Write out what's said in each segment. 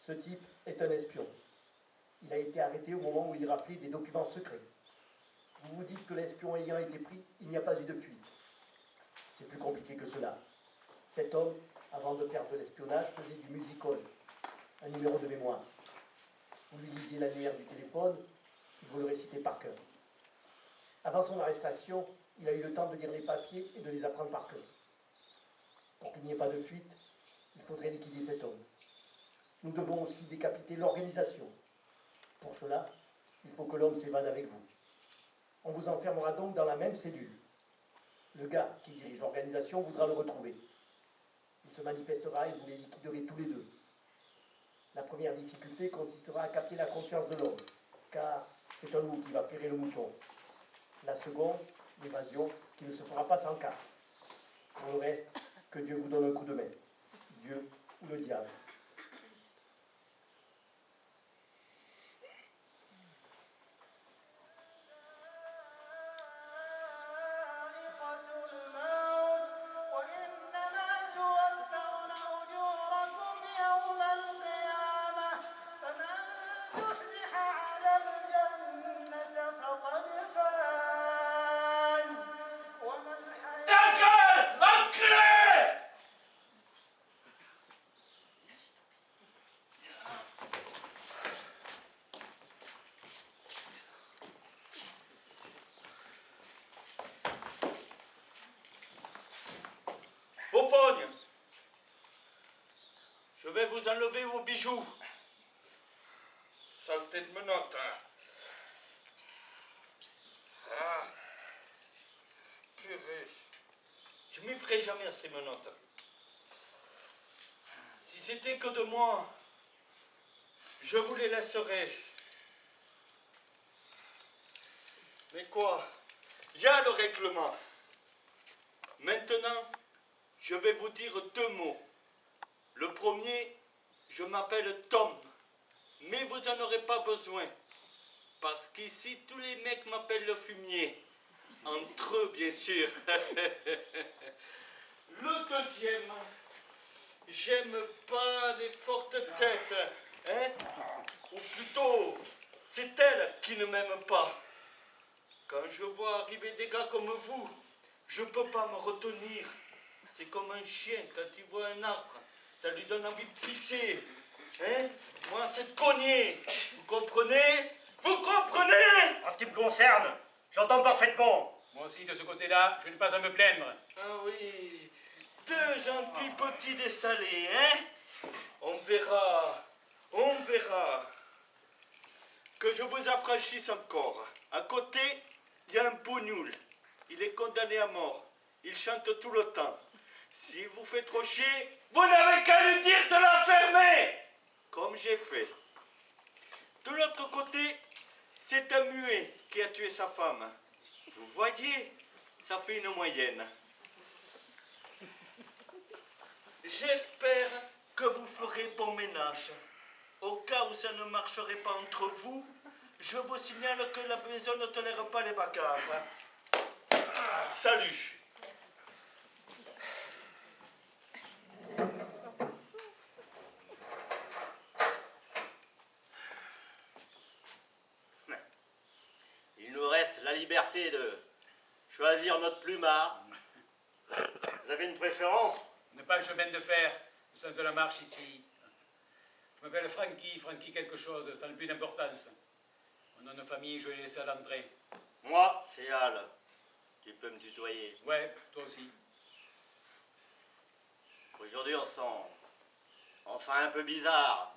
Ce type est un espion. Il a été arrêté au moment où il raflait des documents secrets. Vous vous dites que l'espion ayant été pris, il n'y a pas eu de fuite. C'est plus compliqué que cela. Cet homme, avant de faire de l'espionnage, faisait du music-hall, un numéro de mémoire. Vous lui lisiez l'annuaire du téléphone, il vous le récitait par cœur. Avant son arrestation, il a eu le temps de lire les papiers et de les apprendre par cœur. Pour qu'il n'y ait pas de fuite, il faudrait liquider cet homme. Nous devons aussi décapiter l'organisation. Pour cela, il faut que l'homme s'évade avec vous. On vous enfermera donc dans la même cellule. Le gars qui dirige l'organisation voudra le retrouver. Il se manifestera et vous les liquiderez tous les deux. La première difficulté consistera à capter la confiance de l'homme, car c'est un loup qui va ferrer le mouton. La seconde, l'évasion, qui ne se fera pas sans carte. Pour le reste, que Dieu vous donne un coup de main. Dieu ou le diable. Vos pognes. Je vais vous enlever vos bijoux. Saleté de menottes. Ah. Purée. Je m'y ferai jamais à ces menottes. Si c'était que de moi, je vous les laisserais. Mais quoi? Il y a le règlement. Maintenant, je vais vous dire 2 mots. Le premier, je m'appelle Tom. Mais vous n'en aurez pas besoin. Parce qu'ici, tous les mecs m'appellent le fumier. Entre eux, bien sûr. Le deuxième, j'aime pas les fortes têtes. Hein? Ou plutôt, c'est elle qui ne m'aime pas. Quand je vois arriver des gars comme vous, je ne peux pas me retenir. C'est comme un chien, quand il voit un arbre, ça lui donne envie de pisser. Hein? Moi, c'est de cogner. Vous comprenez? Vous comprenez? En ce qui me concerne, j'entends parfaitement. Moi aussi, de ce côté-là, je n'ai pas à me plaindre. Ah oui, 2 gentils petits dessalés, hein? On verra, on verra. Que je vous affranchisse encore. À côté, il y a un pognoul. Il est condamné à mort. Il chante tout le temps. Si vous faites trop chier, vous n'avez qu'à lui dire de l'enfermer, comme j'ai fait. De l'autre côté, c'est un muet qui a tué sa femme. Vous voyez, ça fait une moyenne. J'espère que vous ferez bon ménage. Au cas où ça ne marcherait pas entre vous, je vous signale que la maison ne tolère pas les bagarres. Salut. Il nous reste la liberté de choisir notre plumard. Vous avez une préférence? On n'a pas le chemin de fer, le sens de la marche ici. Je m'appelle Francky quelque chose, ça n'a plus d'importance. Mon nom de famille, je l'ai laissé à l'entrée. Moi, c'est Al. Tu peux me tutoyer. Ouais, toi aussi. Aujourd'hui, on sent un peu bizarre.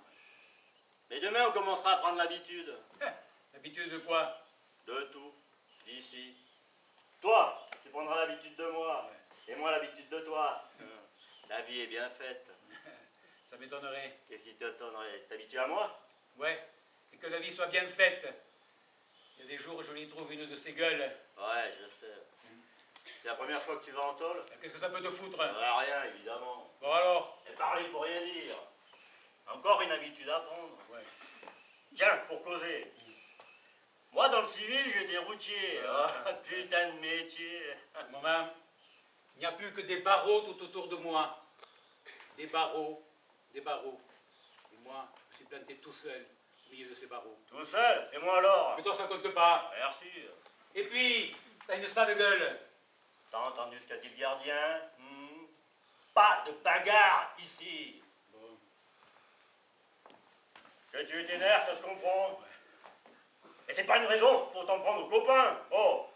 Mais demain, on commencera à prendre l'habitude. L'habitude de quoi? De tout. D'ici. Toi, tu prendras l'habitude de moi. Et moi, l'habitude de toi. La vie est bien faite. Ça m'étonnerait. Qu'est-ce qui t'étonnerait? T'habitues à moi? Ouais, et que la vie soit bien faite. Il y a des jours où je lui trouve une de ces gueules. Ouais, je sais. C'est la première fois que tu vas en tôle? Qu'est-ce que ça peut te foutre? Rien, évidemment. Bon alors? Et parler pour rien dire. Encore une habitude à prendre. Ouais. Tiens, pour causer. Moi, dans le civil, j'étais routier. Ah, putain de métier. À ce moment, il n'y a plus que des barreaux tout autour de moi. Des barreaux, des barreaux. Et moi, je suis planté tout seul au milieu de ces barreaux. Tout seul? Et moi alors? Mais toi, ça compte pas. Merci. Et puis, t'as une sale gueule. T'as entendu ce qu'a dit le gardien? Pas de bagarre ici. Bon. Que tu t'énerves, ça se comprend. Et c'est pas une raison pour t'en prendre aux copains. Oh!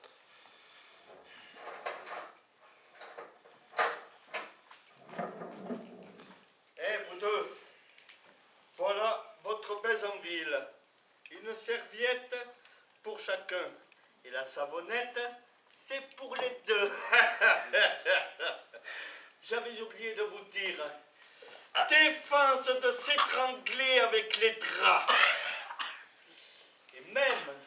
Eh, vous deux, voilà votre baise en ville. Une serviette pour chacun. Et la savonnette, c'est pour les deux. J'avais oublié de vous dire. Défense de s'étrangler avec les draps. Et même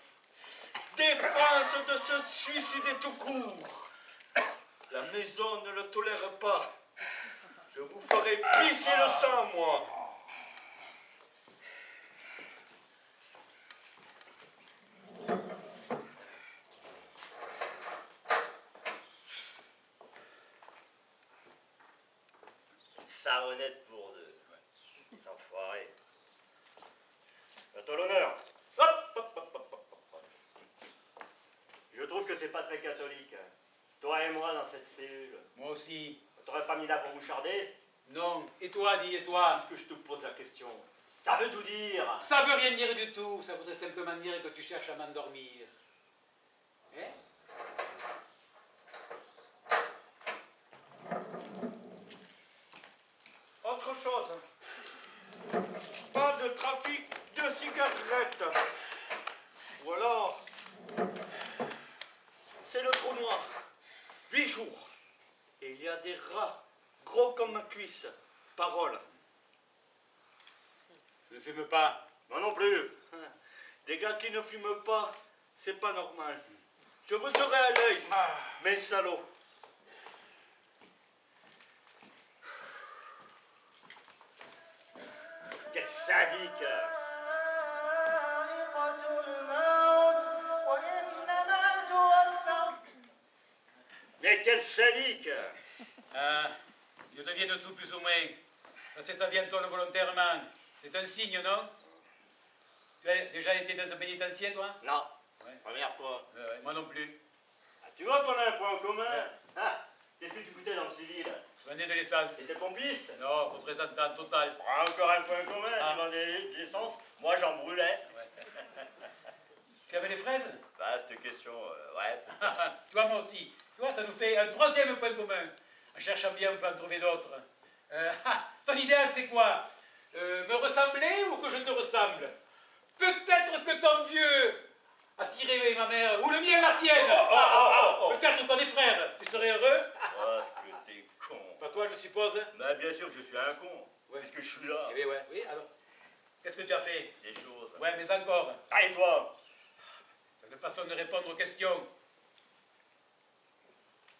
défense de se suicider tout court. La maison ne le tolère pas. Je vous ferai pisser le sang, moi. Ça honnête pour deux. Enfoiré. Fais-toi l'honneur. Hop, hop, hop, hop, hop, hop. Je trouve que c'est pas très catholique. Hein. Toi et moi dans cette cellule. Moi aussi. T'aurais pas mis là pour moucharder? Non. Et toi, dis, et toi? Parce que je te pose la question. Ça veut tout dire. Ça veut rien dire du tout. Ça voudrait simplement dire que tu cherches à m'endormir. Hein? Autre chose. Pas de trafic de cigarettes. Ou alors, c'est le trou noir. 8 jours. Et il y a des rats gros comme ma cuisse. Parole. Je ne fume pas. Moi non plus. Des gars qui ne fument pas, c'est pas normal. Je vous aurai à l'œil, mes salauds. Quel sadique. Mais quel sadique. Ah, ils deviennent tout plus ou moins. Parce que ça vient toi volontairement. C'est un signe, non? Tu as déjà été dans un pénitencier, toi? Non. Ouais. Première fois. Moi non plus. Ah, tu vois qu'on a un point commun. Ouais. Ah, qu'est-ce que tu foutais dans le civil? Je vendais de l'essence. T'étais pompiste? Non, représentant total. Ah, encore un point commun. Ah. Tu vendais de l'essence. Moi, j'en brûlais. Ouais. Tu avais les fraises? Vaste question, ouais. Toi, moi aussi. Tu vois, ça nous fait un troisième point commun. En cherchant bien, on peut en trouver d'autres. Ton idéal, c'est quoi? Me ressembler ou que je te ressemble? Peut-être que ton vieux a tiré ma mère, ou le mien la tienne. Peut-être qu'on est frères. Tu serais heureux? Oh, ce que t'es con. Pas toi, je suppose. Mais bien sûr que je suis un con. Ouais. Puisque je suis là. Eh bien, ouais. Oui, alors. Qu'est-ce que tu as fait? Des choses. Ouais, mais encore. Ah, et toi? C'est une façon de répondre aux questions.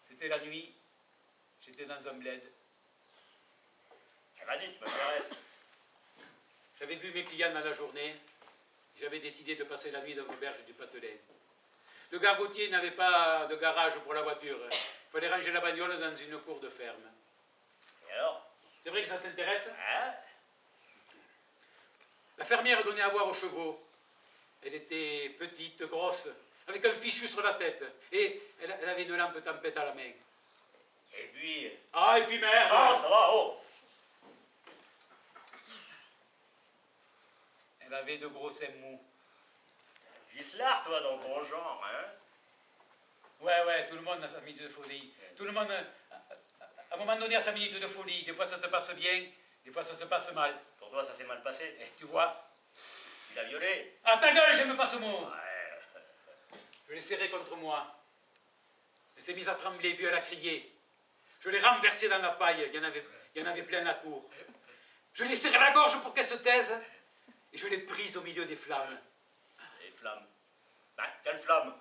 C'était la nuit. J'étais dans un bled. Elle m'a dit, tu m'intéresses. J'avais vu mes clients dans la journée. J'avais décidé de passer la nuit dans l'auberge du Patelet. Le gargotier n'avait pas de garage pour la voiture. Il fallait ranger la bagnole dans une cour de ferme. Et alors? C'est vrai que ça t'intéresse? Hein? La fermière donnait à boire aux chevaux. Elle était petite, grosse, avec un fichu sur la tête. Et elle avait une lampe tempête à la main. Et puis... Ah, et puis merde! Ah, ça va, oh! Elle avait de gros seins mous. Gislard, toi, dans ton genre, hein? Ouais, tout le monde a sa minute de folie. Tout le monde, à un moment donné, a sa minute de folie. Des fois, ça se passe bien, des fois, ça se passe mal. Pour toi, ça s'est mal passé. Et tu vois? Tu l'as violé. Ah, ta gueule, j'aime pas ce mot! Ouais. Je l'ai serrée contre moi. Elle s'est mise à trembler, puis elle a crié. Je l'ai renversée dans la paille, il y en avait plein la cour. Je l'ai serré la gorge pour qu'elle se taise, et je l'ai prise au milieu des flammes. Les flammes. Ben, quelle flamme?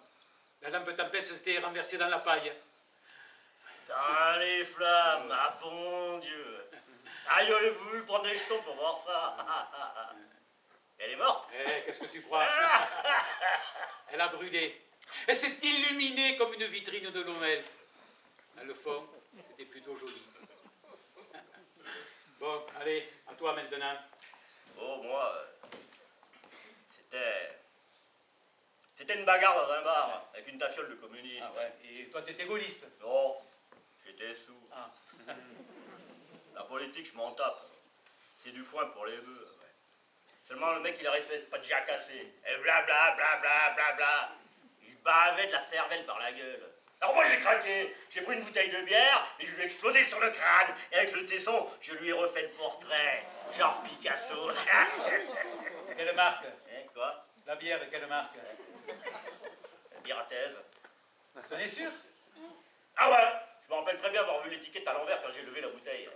La lampe tempête s'était renversée dans la paille. Dans les flammes, ah bon Dieu. Ah, j'aurais voulu prendre des jetons pour voir ça. Elle est morte? Eh, qu'est-ce que tu crois? Elle a brûlé. Elle s'est illuminée comme une vitrine de Noël. Dans le fond, c'était plutôt joli. Bon, allez, à toi maintenant. Oh, moi, c'était une bagarre dans un bar, avec une tafiole de communistes. Ah ouais. Et toi, tu étais gaulliste. Non, j'étais sous. Ah. La politique, je m'en tape. C'est du foin pour les bœufs. Ouais. Seulement, le mec, il arrêtait pas de jacasser. Et blabla, blabla, blabla. Il bavait de la cervelle par la gueule. Alors moi, j'ai craqué. J'ai pris une bouteille de bière, et je lui ai explosé sur le crâne. Et avec le tesson, je lui ai refait le portrait. Genre Picasso. Quelle marque? Hein, quoi? La bière, quelle marque? La bière à thèse. T'en es sûr? Ah ouais, je me rappelle très bien avoir vu l'étiquette à l'envers quand j'ai levé la bouteille.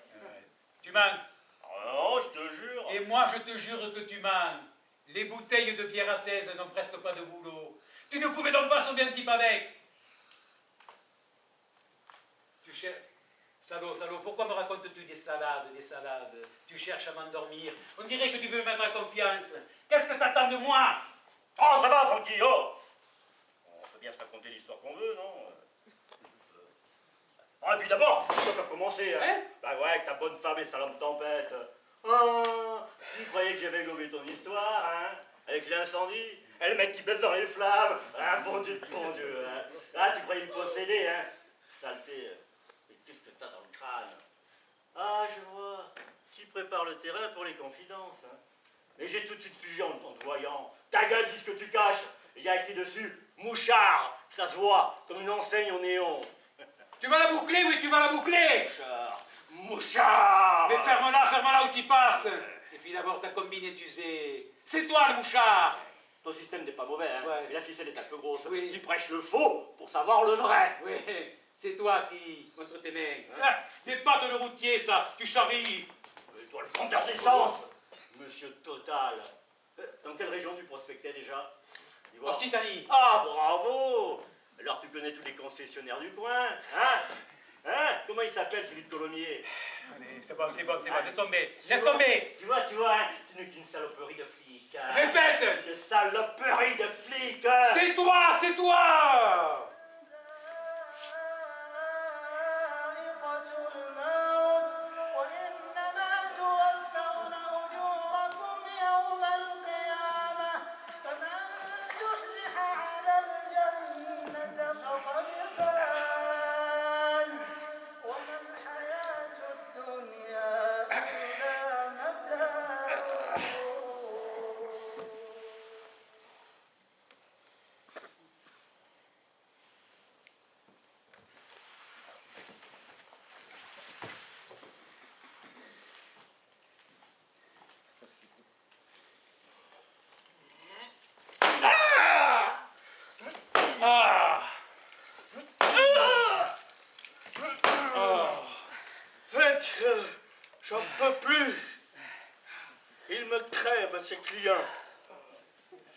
Tu mens. Oh non, je te jure. Et moi, je te jure que tu mens. Les bouteilles de bière à thèse n'ont presque pas de boulot. Tu ne pouvais donc pas sauver un type avec. Tu cherches... Salaud, salaud, pourquoi me racontes-tu des salades, des salades? Tu cherches à m'endormir. On dirait que tu veux me mettre en confiance. Qu'est-ce que t'attends de moi? Oh, ça va, Francky, oh. On peut bien se raconter l'histoire qu'on veut, non? Ah, et puis d'abord, ça peut commencer, hein? Hein? Bah ouais, avec ta bonne femme et sa lampe tempête. Ah, tu croyais que j'avais gobé ton histoire, hein? Avec l'incendie, et le mec qui baisse dans les flammes. Ah, bon Dieu, hein? Ah, tu croyais me posséder, hein? Saleté. Mais qu'est-ce que t'as dans le crâne? Ah, je vois. Tu prépares le terrain pour les confidences, hein? Et j'ai tout de suite fugé en te voyant. Ta gueule, dis ce que tu caches. Il y a écrit dessus, mouchard. Ça se voit, comme une enseigne au néon. Tu vas la boucler, oui, tu vas la boucler. Mouchard. Mouchard. Mais ferme-la où tu passes. Et puis d'abord, ta combine est usée. C'est toi le mouchard. Ton système n'est pas mauvais, hein? Ouais. Mais la ficelle est un peu grosse. Oui. Tu prêches le faux pour savoir le vrai. Oui, c'est toi qui, contre tes mains. Ah, des pattes de routier, ça, tu charries. Et toi, le vendeur d'essence. Monsieur Total. Dans quelle région tu prospectais déjà? Tu vois? Occitanie. Ah, bravo. Alors tu connais tous les concessionnaires du coin, hein? Hein? Comment il s'appelle, celui de Colomiers? Allez, c'est bon, laisse tomber. Laisse tomber. Tu vois, hein? Tu n'es qu'une saloperie de flic. Hein? Répète. Une saloperie de flic. C'est toi, c'est toi. J'en peux plus. Il me crève, ces clients.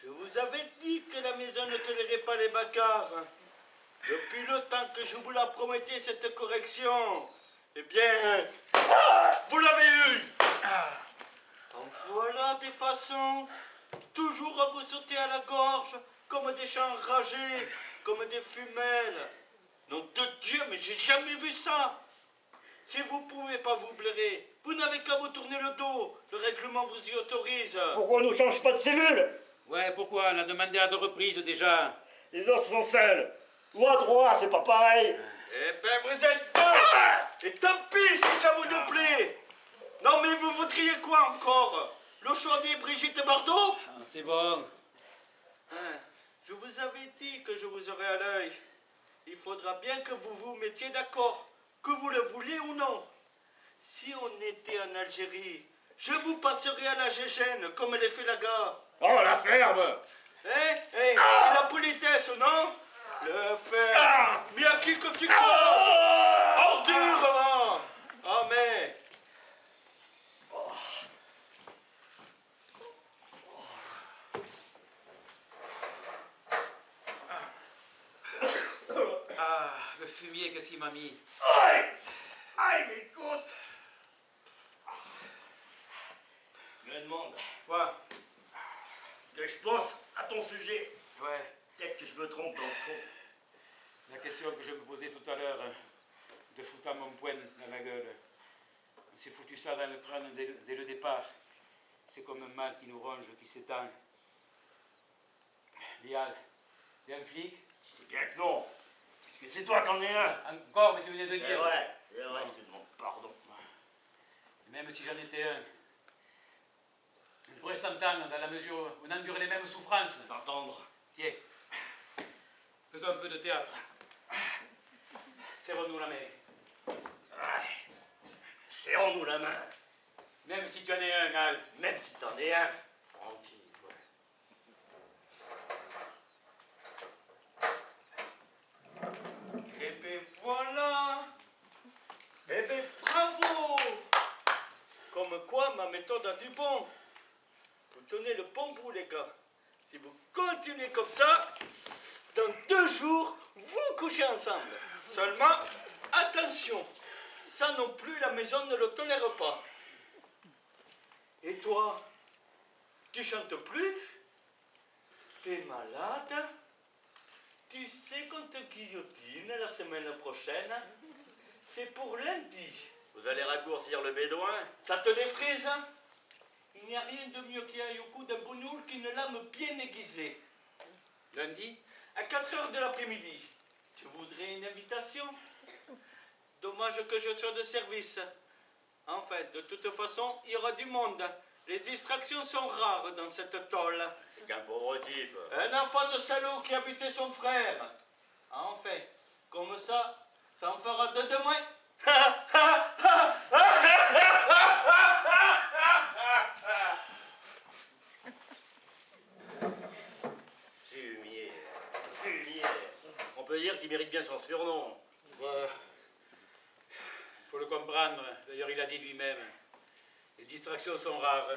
Je vous avais dit que la maison ne tolérait pas les bacards. Depuis le temps que je vous la promettais, cette correction. Eh bien, vous l'avez eue. En voilà des façons, toujours à vous sauter à la gorge, comme des chats enragés, comme des femelles. Nom de Dieu, mais j'ai jamais vu ça. Si vous pouvez pas vous blairer, vous n'avez qu'à vous tourner le dos. Le règlement vous y autorise. Pourquoi on ne change pas de cellule? Ouais, pourquoi? On a demandé à 2 reprises déjà. Les autres sont seuls. Ou à droite, c'est pas pareil. Eh ben, vous êtes deux. Et tant pis si ça vous déplaît. Non, mais vous voudriez quoi encore? Le chaudier Brigitte Bardot? C'est bon. Hein, je vous avais dit que je vous aurais à l'œil. Il faudra bien que vous vous mettiez d'accord, que vous le vouliez ou non. Si on était en Algérie, je vous passerai à la Gégène, comme les fait la gare. Oh, la ferme. Et la politesse, non? Le fer. Mais à qui que tu causes? Ordure, hein. Ah, mais... Ah, le fumier, qu'est-ce qu'il m'a mis? Aïe, mais écoute. Je me demande Quoi? que je pense à ton sujet. Ouais, Peut-être que je me trompe dans le fond. la question que je me posais tout à l'heure, de foutre mon poing dans la gueule. On s'est foutu ça dans le crâne dès le départ. C'est comme un mal qui nous ronge, qui s'étend. Lial, t'es un flic? C'est bien que non. Puisque c'est toi qui en es un. Encore, mais tu venais de C'est dire. vrai, je te demande pardon. Même si j'en étais un, on pourrait s'entendre dans la mesure où on endure les mêmes souffrances. S'entendre. Tiens, faisons un peu de théâtre. Serrons-nous la main. Ouais. Serrons-nous la main. Même si tu en es un, Al. Même si t'en es un. Tranquille, ouais. Eh bien voilà. Eh bien bravo. Comme quoi ma méthode a du bon. Vous tenez le bon bout les gars. Si vous continuez comme ça, dans 2 jours, vous couchez ensemble. Seulement, attention. Ça non plus, la maison ne le tolère pas. Et toi, tu chantes plus? T'es malade? Tu sais qu'on te guillotine la semaine prochaine? C'est pour lundi. Vous allez raccourcir le bédouin? Ça te défrise? Il n'y a rien de mieux qui aille au cou d'un bougnoul qu'une lame bien aiguisée. Lundi? À 4 heures de l'après-midi. Tu voudrais une invitation? Dommage que je sois de service. En fait, de toute façon, il y aura du monde. Les distractions sont rares dans cette tôle. C'est qu'un pauvre type. Un enfant de salaud qui a buté son frère. Enfin, comme ça en fera 2 de moins. Fumier. Fumier. On peut dire qu'il mérite bien son surnom. Il faut le comprendre. D'ailleurs, il a dit lui-même. Les distractions sont rares.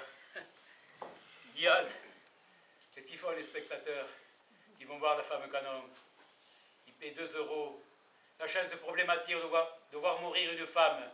Diane, qu'est-ce qu'ils font les spectateurs qui vont voir la femme canon? Ils paient 2 €. La chance problématique de voir mourir une femme.